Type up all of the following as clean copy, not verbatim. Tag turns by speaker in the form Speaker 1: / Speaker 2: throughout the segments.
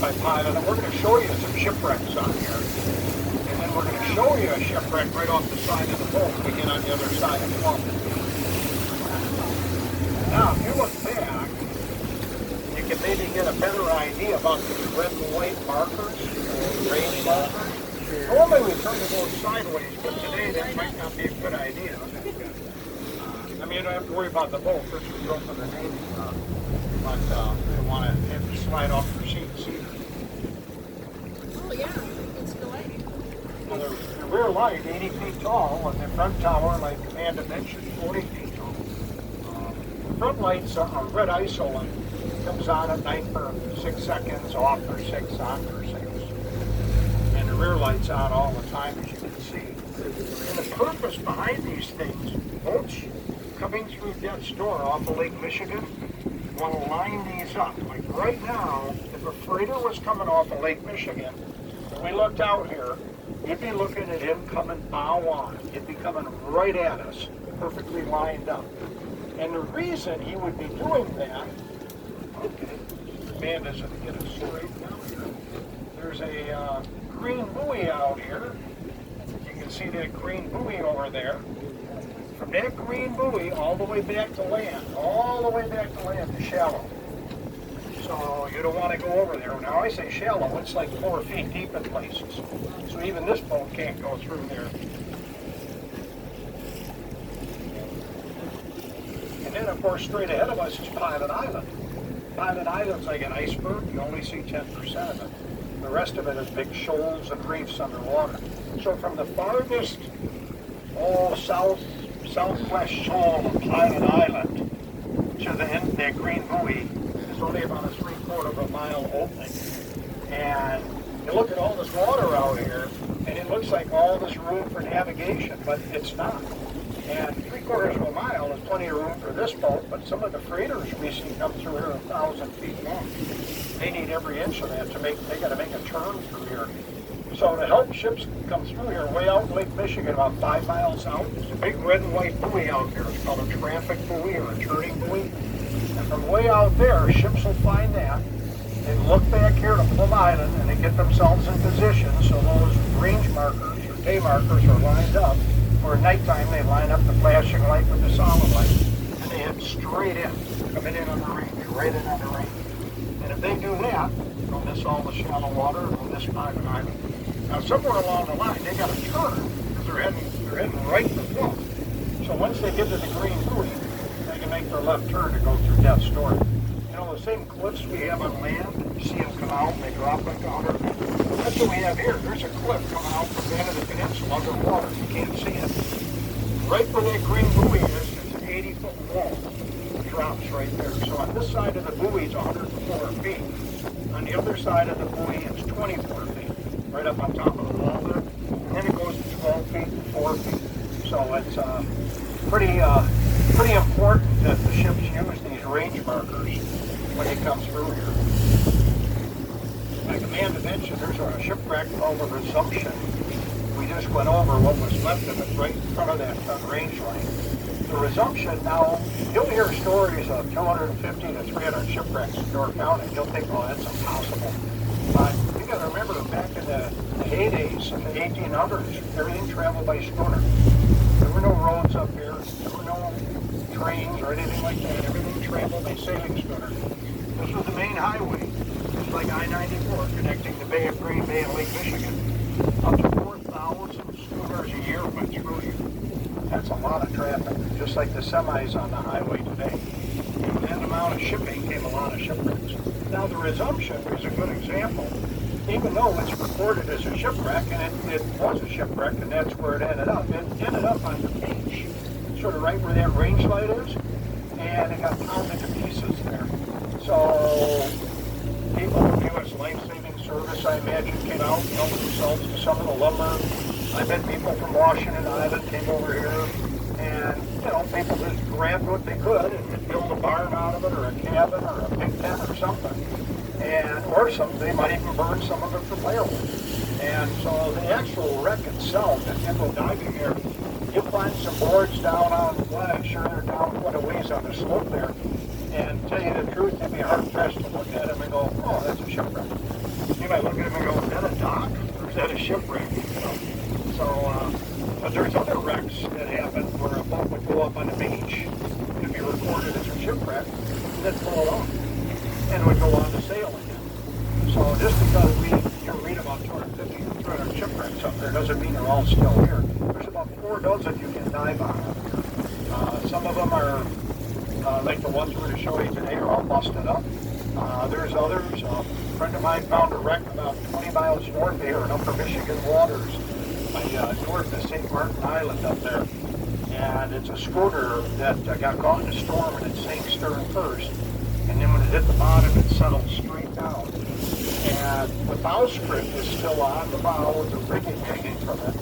Speaker 1: by Pilot, and we're going to show you some shipwrecks on here. And then we're going to show you a shipwreck right off the side of the boat. We get on the other side of the boat. Now, if you look back, you can maybe get a better idea about these red and white markers, or range markers. Normally we turn the boat sideways, but today that might not be a good idea. I mean, you don't have to worry about the boat. This was built for the Navy. But you want to have to slide off your seat and see.
Speaker 2: Oh yeah, it's delayed.
Speaker 1: Well, the rear light, 80 feet tall, and the front tower, like Amanda mentioned, 40 feet tall. The front light's a red ISO light. Comes on at night for 6 seconds, off for 6, on for 6. And the rear light's on all the time, as you can see. And the purpose behind these things, boats coming through death's door off of Lake Michigan, want to line these up. Like right now, if a freighter was coming off of Lake Michigan, and we looked out here, you'd be looking at him coming bow on. He'd be coming right at us, perfectly lined up. And the reason he would be doing that, okay, man doesn't get it straight down here. There's a green buoy out here. You can see that green buoy over there. From that green buoy all the way back to land, is shallow. So you don't want to go over there. Now I say shallow, it's like 4 feet deep in places. So even this boat can't go through there. And then of course straight ahead of us is Pilot Island. Pilot Island's like an iceberg, you only see 10% of it. The rest of it is big shoals and reefs underwater. So from the farthest, southwest shoal of Pilot Island to the end of that green buoy is only about a 3/4 of a mile opening. And you look at all this water out here, and it looks like all this room for navigation, but it's not. And 3/4 of a mile is plenty of room for this boat, but some of the freighters we see come through here 1,000 feet long. They need every inch of that they got to make a turn through here. So to help ships come through here, way out in Lake Michigan, about 5 miles out, there's a big red and white buoy out here. It's called a traffic buoy or a turning buoy. And from way out there, ships will find that. They look back here to Plum Island and they get themselves in position so those range markers or day markers are lined up. For nighttime, they line up the flashing light with the solid light, and they head straight in, coming in on the range, right in on the range. And if they do that, they'll miss all the shallow water and they'll miss Pilot Island. Now, somewhere along the line, they got to turn because they're heading right to Plum. So once they get to the green buoy, they can make their left turn to go through Death's Door. You know, the same cliffs we have on land, you see them come out and they drop like water. That's what we have here. There's a cliff coming out from the end of the peninsula underwater. You can't see it. Right where that green buoy is, it's an 80-foot wall. It drops right there. So on this side of the buoy is 104 feet. On the other side of the buoy it's 24 feet. Right up on top of the wall there. And then it goes to 12 feet and 4 feet. So it's pretty important that the ships use these range markers when they come through here. Like Amanda mentioned, there's a shipwreck called the Resumption. We just went over what was left of it right in front of that front range line. The Resumption, now, you'll hear stories of 250 to 300 shipwrecks in Door County. You'll think, oh, that's impossible. But you got to remember, back in the heydays, in the 1800s, everything traveled by schooner. There were no roads up here. There were no trains or anything like that. Everything traveled by sailing schooner. This was the main highway. It's like I-94 connecting the Bay of Green Bay and Lake Michigan. Up to 4,000 schooners a year went through here. That's a lot of traffic, just like the semis on the highway today. And with that amount of shipping came a lot of shipwrecks. Now the Resumption is a good example. Even though it's recorded as a shipwreck, and it was a shipwreck, and that's where it ended up. It ended up on the beach, sort of right where that range light is, and it got pounded to pieces there. So people from U.S. Life-Saving Service, I imagine, came out and helped themselves to some of the lumber. I bet people from Washington Island came over here, and, you know, people just grabbed what they could and build a barn out of it, or a cabin, or a big tent, or something. Or they might even burn some of it for firewood. And so the actual wreck itself, if you go diving there, you'll find some boards down on, well, I'm sure they're down quite a ways on the slope there. And to tell you the truth, you'd be hard pressed to look at them and go, oh, that's a shipwreck. You might look at them and go, is that a dock or is that a shipwreck? But there's other wrecks that happen where a boat would go up on the beach and be recorded as a shipwreck and then pull it off and would go on to sail again. So just because you read about 250 or 300 shipwrecks up there doesn't mean they're all still here. There's about 4 dozen you can dive on up here. Some of them are like the ones we're going to show you today are all busted up. There's others. A friend of mine found a wreck about 20 miles north here in upper Michigan waters, north of St. Martin Island up there. And it's a schooner that got caught in a storm and it sank stern first. And then when it hit the bottom, it settled straight down. And the bowsprit is still on the bow with the rigging hanging from it.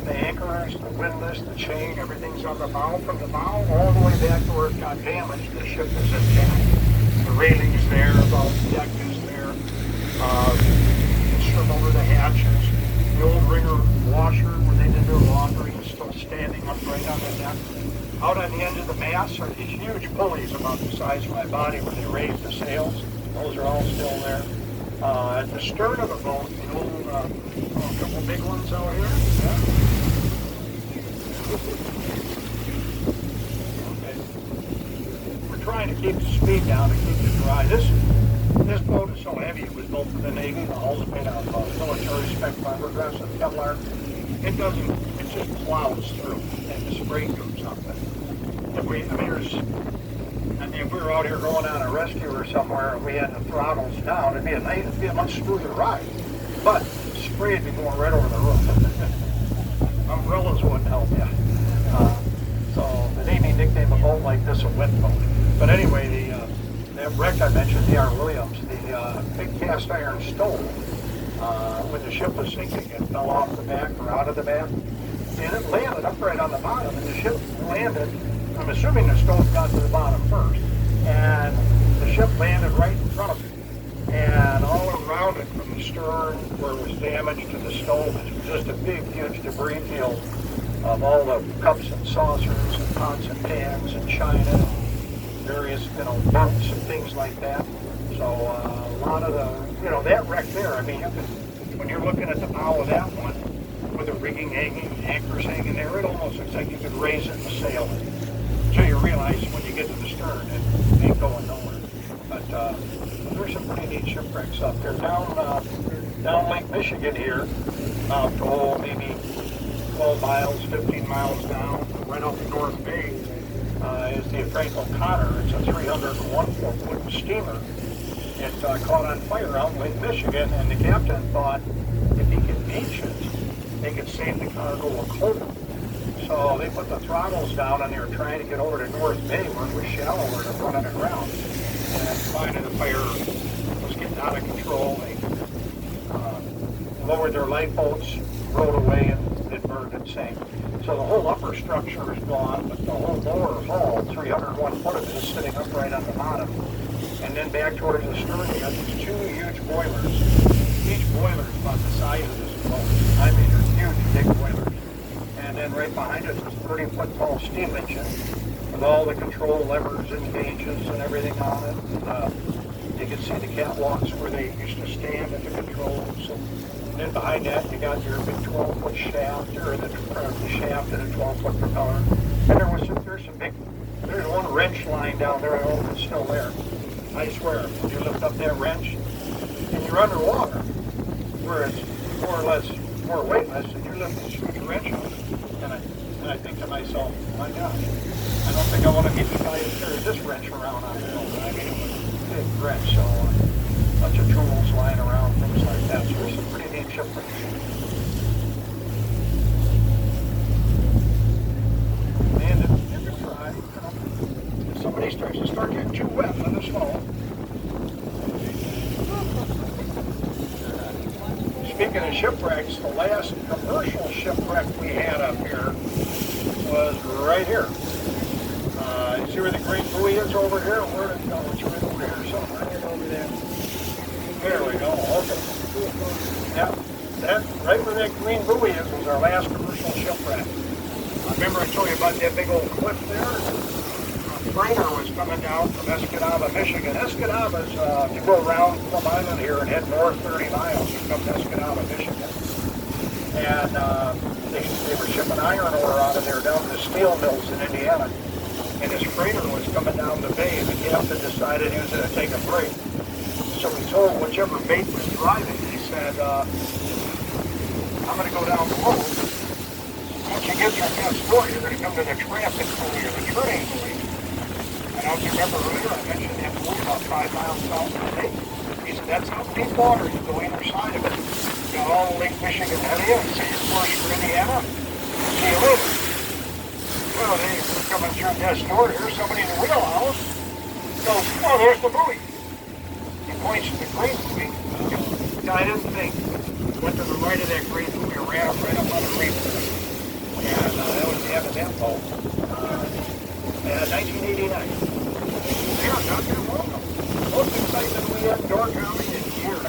Speaker 1: The anchors, the windlass, the chain, everything's on the bow. From the bow all the way back to where it got damaged, the ship is intact. The railing's there, the deck is there. String over the hatches. The old ringer washer where they did their laundry is still standing upright on the deck. Out on the end of the mast are these huge pulleys about the size of my body where they raise the sails. Those are all still there. At the stern of the boat, the old, a couple big ones out here. Yeah. Okay. We're trying to keep the speed down and keep it dry. This boat is so heavy, it was built for the Navy. The hull's made out of military spec fiberglass and Kevlar. It just plows through and the spray goes up. If we were out here going on a rescue or somewhere and we had the throttles down, it'd be a much smoother ride. But the spray would be going right over the roof. Umbrellas wouldn't help you. So the Navy nicknamed a boat like this a wet boat. But anyway, that wreck I mentioned, the R. Williams, the big cast iron stove, when the ship was sinking, it fell off the back or out of the back. And it landed upright on the bottom, and the ship landed. I'm assuming the stove got to the bottom first, and the ship landed right in front of it. And all around it, from the stern where it was damaged to the stove, it's just a big, huge debris field of all the cups and saucers and pots and pans and china, various, boats and things like that. So a lot of that wreck there, when you're looking at the bow of that one, with the rigging hanging, anchors hanging there, it almost looks like you could raise it and sail it. So you realize when you get to the stern, it ain't going nowhere. But there's some pretty neat shipwrecks up there. Down Lake Michigan here, about maybe 12 miles, 15 miles down, right off the North Bay, is the Frank O'Connor. It's a 301-foot wooden steamer. It caught on fire out in Lake Michigan, and the captain thought if he could beach it, they could save the cargo of coal. So they put the throttles down and they were trying to get over to North Bay where it was shallower to run underground. And finally the fire was getting out of control. They lowered their lifeboats, rowed away, and it burned and sank. So the whole upper structure is gone, but the whole lower hull, 301 foot of it, is sitting upright on the bottom. And then back towards the stern, you got these 2 huge boilers. Each boiler is about the size of this boat. They're huge, big boilers. And then right behind it is a 30-foot tall steam engine with all the control levers and gauges and everything on it. You can see the catwalks where they used to stand at the controls. And then behind that, you got your big 12-foot shaft, or the shaft and a 12-foot propeller. And there's one wrench line down there. I don't know if it's still there. I swear, when you lift up that wrench and you're underwater, where it's more or less more weightless, and you lift this huge wrench up, and I think to myself, my gosh, I don't think I want to meet the guy who carries this wrench around on the boat. It was a big wrench, so a bunch of tools lying around, things like that. So there's some pretty neat shipwrecks. And if you try, if somebody starts to getting too wet, let us know. Speaking of shipwrecks, the last commercial shipwreck we had up here was right here. You see where the green buoy is over here? Where did it go? It's right over here somewhere. Right over there. There we go. Okay. Yeah, right where that green buoy is was our last commercial shipwreck. Remember I told you about that big old cliff there? freighter was coming down from Escanaba, Michigan. Escanaba's, you go around Plum Island here and head north 30 miles, you come to Escanaba, Michigan. And they were shipping iron ore out of there down to the steel mills in Indiana. And his freighter was coming down the bay, and the captain decided he was going to take a break. So he told whichever mate was driving, he said, I'm going to go down the road. Once you get to your next door, you're going to come to the traffic pulley or the turning pulley. And I don't remember earlier, I mentioned that pulley about 5 miles south of the lake. He said, that's how deep water, you go either side of it. You got all Lake Michigan ahead of you, and say your course for Indiana. See you later. Well, they were coming through next door here, somebody in the wheelhouse goes, oh, there's the buoy. He points to the green buoy. Guy didn't think. Went to the right of that green buoy, ran up right up on the reef. And that was the end of that boat. 1989. Yeah, Doc, you're welcome. Most excitement we had in Door County in years.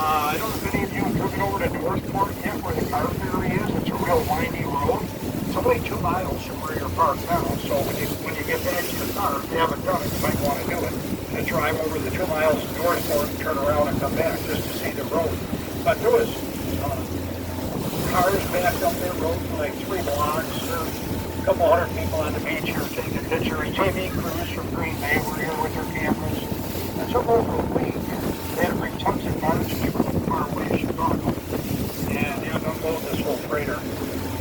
Speaker 1: I don't know if any of you have driven over to Northport yet, where the car ferry is. It's a real windy road. It's only 2 miles from where you're parked now, so when you get back to your car, if you haven't done it, you might want to do it. And drive over the 2 miles to Northport and turn around and come back just to see the road. But there was cars backed up that road for like 3 blocks. A couple hundred people on the beach here taking pictures. TV crews from Green Bay were here with their cameras. And so over a week, they had to bring tons of barges from far away to Chicago. And they had to unload this whole freighter.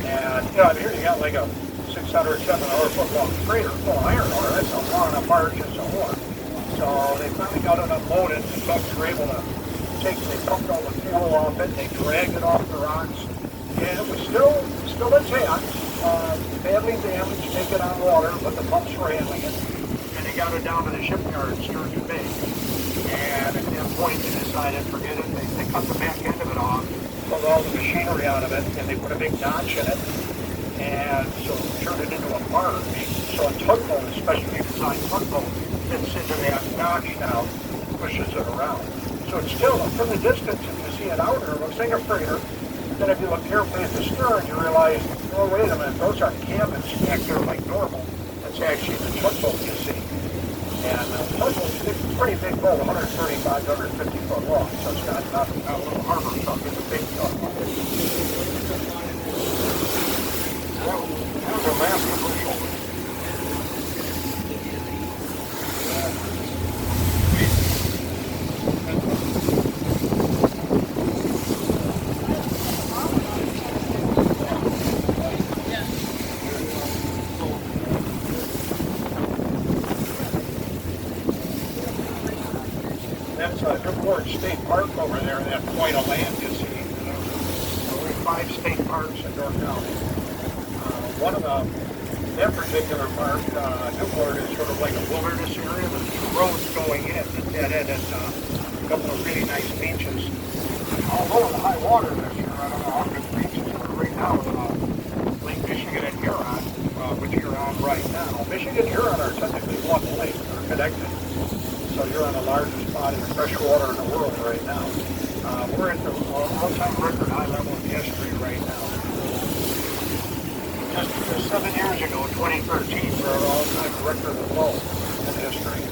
Speaker 1: And, you know, here you got like a 600, 700 foot long freighter full of iron ore. That's a lot of barges of ore. So they finally got it unloaded. The trucks were able to they pumped all the fuel off it. They dragged it off the rocks. And it was still intact. Badly damaged, taken on water, but the pumps were handling it. And they got it down to the shipyard in Sturgeon Bay. And at that point, they decided, forget it. They cut the back end of it off, pulled all the machinery out of it, and they put a big notch in it. And so turned it into a barge. So a tugboat, especially designed tugboat, fits into that notch now, pushes it around. So it's still, from the distance, if you see it out there, it looks like a freighter. Then if you look carefully at the stern, you realize, oh, wait a minute, those aren't cabins back there like normal. That's actually the tugboat you see. And the tugboat's a pretty big boat, 135, 150 foot long. So it's got not a little harbor truck, it's a big truck. That was a massive commercial. That's Newport State Park over there, that point of land you see. So we have 5 state parks in Door County. One of them, that particular park, Newport, is sort of like a wilderness area with roads going in. It's dead end and a couple of really nice beaches. Although the high water this year, I don't know how good the beaches are right now. Lake Michigan and Huron, which you're on right now. Michigan and Huron are technically one lake, they're connected. So you're on the largest spot in the freshwater in the world right now. We're at the all-time record high level of history right now. Just 7 years ago, 2013, we're at all-time record low in history.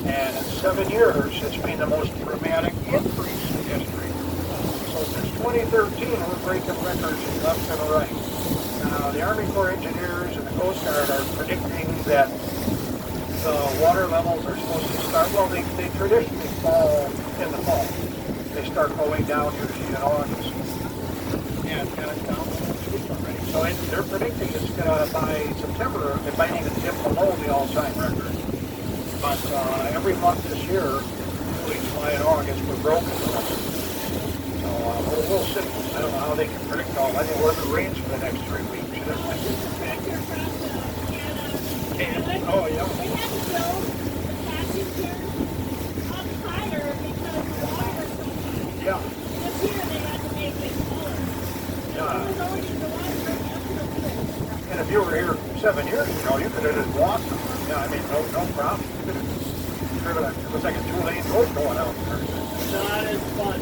Speaker 1: And in 7 years, it's been the most dramatic increase in history. So since 2013, we're breaking records left and right. Now, the Army Corps of Engineers and the Coast Guard are predicting that the water levels are supposed to start, well, they traditionally fall in the fall. They start going down usually in August. And it's down this week already. So they're predicting it's by September, it might even dip below the all-time record. But every month this year, including July and August, we're broken the record. So we'll see. I don't know how they can predict all. I think we're in the rains for the next 3 weeks. Oh, yeah.
Speaker 2: We had to go the passengers up higher because the water was so high.
Speaker 1: Yeah.
Speaker 2: This year they had to make it lower.
Speaker 1: Yeah.
Speaker 2: It was only the water going up real quick.
Speaker 1: And if you were here 7 years ago, you could have just walked. Yeah, I mean, no problem. You could have driven it was like a 2-lane road going out there.
Speaker 2: Not as fun.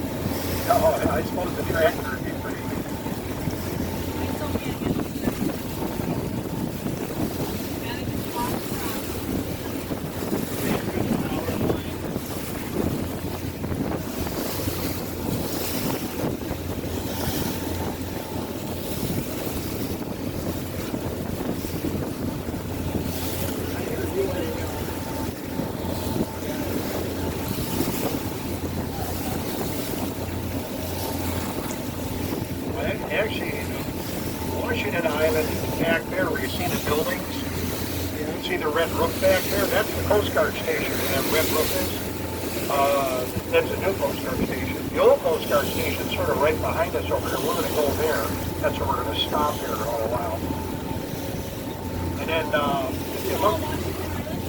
Speaker 1: Oh, yeah, I suppose the tractor would be pretty good.
Speaker 2: I still can't get it.
Speaker 1: Actually, Washington Island, back there where you see the buildings, you see the red roof back there, that's the Coast Guard station where that red roof is. That's a new Coast Guard station. The old Coast Guard station is sort of right behind us over here. We're going to go there. That's where we're going to stop here in a little while. And then, if you look,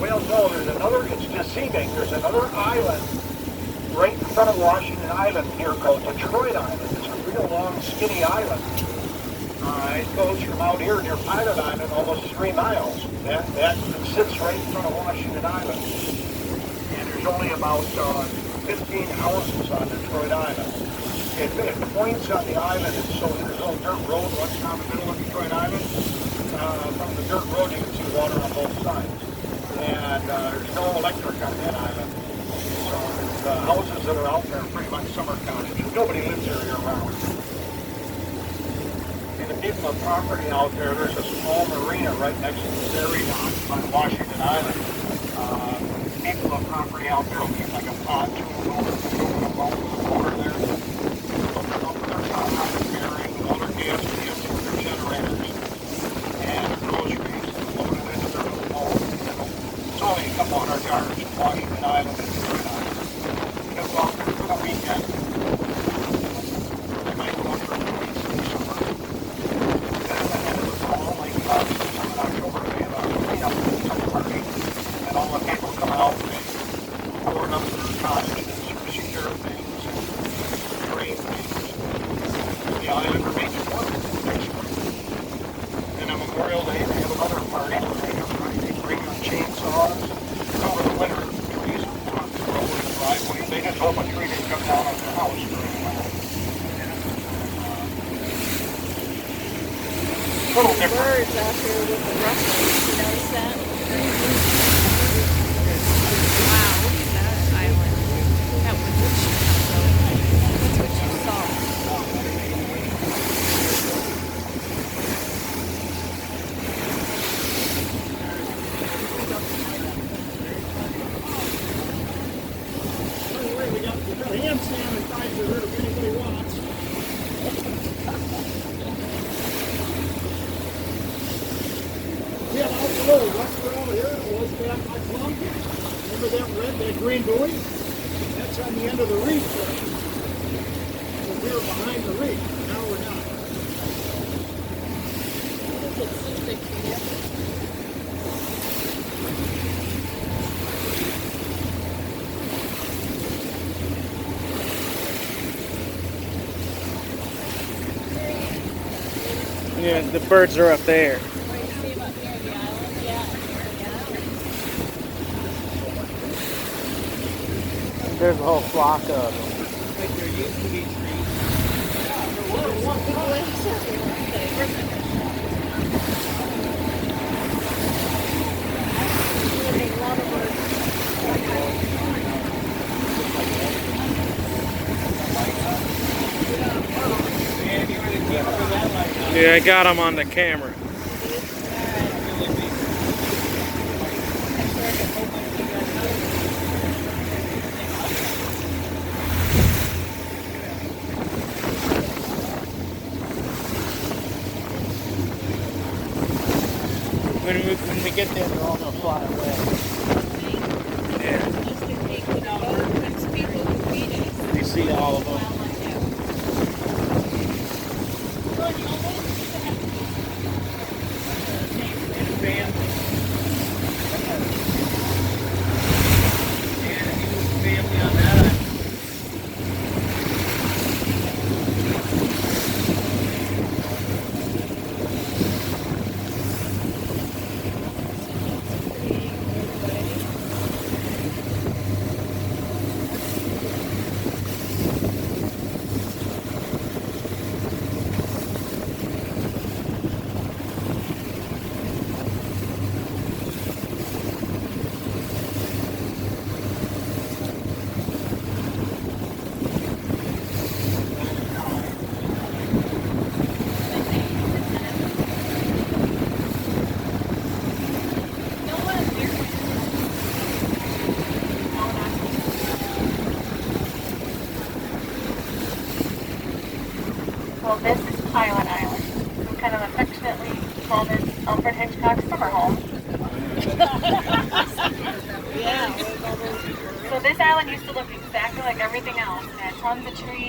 Speaker 1: well, no, there's another, it's deceiving. There's another island right in front of Washington Island here called Detroit Island. It's a real long, skinny island. It goes from out here near Pilot Island almost 3 miles. That sits right in front of Washington Island. And there's only about 15 houses on Detroit Island. It points on the island, and so there's a little dirt road runs down the middle of Detroit Island. From the dirt road you can see water on both sides. And there's no electric on that island. So the houses that are out there are pretty much summer cottages. Nobody lives there year-round. And the people with property out there, there's a small marina right next to the ferry on Washington Island. People with property out there will keep like a pontoon over the boat over there. They'll put their hot ferry, all their gas cans, their generators, and their groceries loaded into their little boat. It's only a couple hundred yards from Washington Island and Detroit Island. They'll go out there for the weekend. They might go out for a few weeks in the summer. Then at the end of the fall, like in October, they have a cleanup summer party. And all the people coming out and pouring up their cottages or secure things and drain things. The island remains warm next spring. And on Memorial Day, they have another party where they bring on chainsaws. Over the winter, trees on the road driveway. They just hope a tree didn't come down on their house during the winter. A little different.
Speaker 2: Birds out here with the rustlers, you notice that? Wow, look at that island. That was what she That's what she saw.
Speaker 3: We got a handstand inside here if anybody wants. Yeah, out the road, what's over here was that my plum. Remember that green buoy? That's on the end of the reef there. So we were behind the reef, now we're not.
Speaker 2: It's so thick here.
Speaker 4: Yeah, the birds are up there.
Speaker 2: Where you see them up near the island? Yeah.
Speaker 4: There's a whole flock of them.
Speaker 3: Like there used to be trees.
Speaker 4: Yeah, I got them on the camera. When we get there, they're all gonna fly away. Yeah, you see all of them.
Speaker 2: Well, this is
Speaker 5: Pilot Island. We kind of affectionately called it Alfred Hitchcock's summer home. So this island used to look exactly like everything else. It had tons of trees.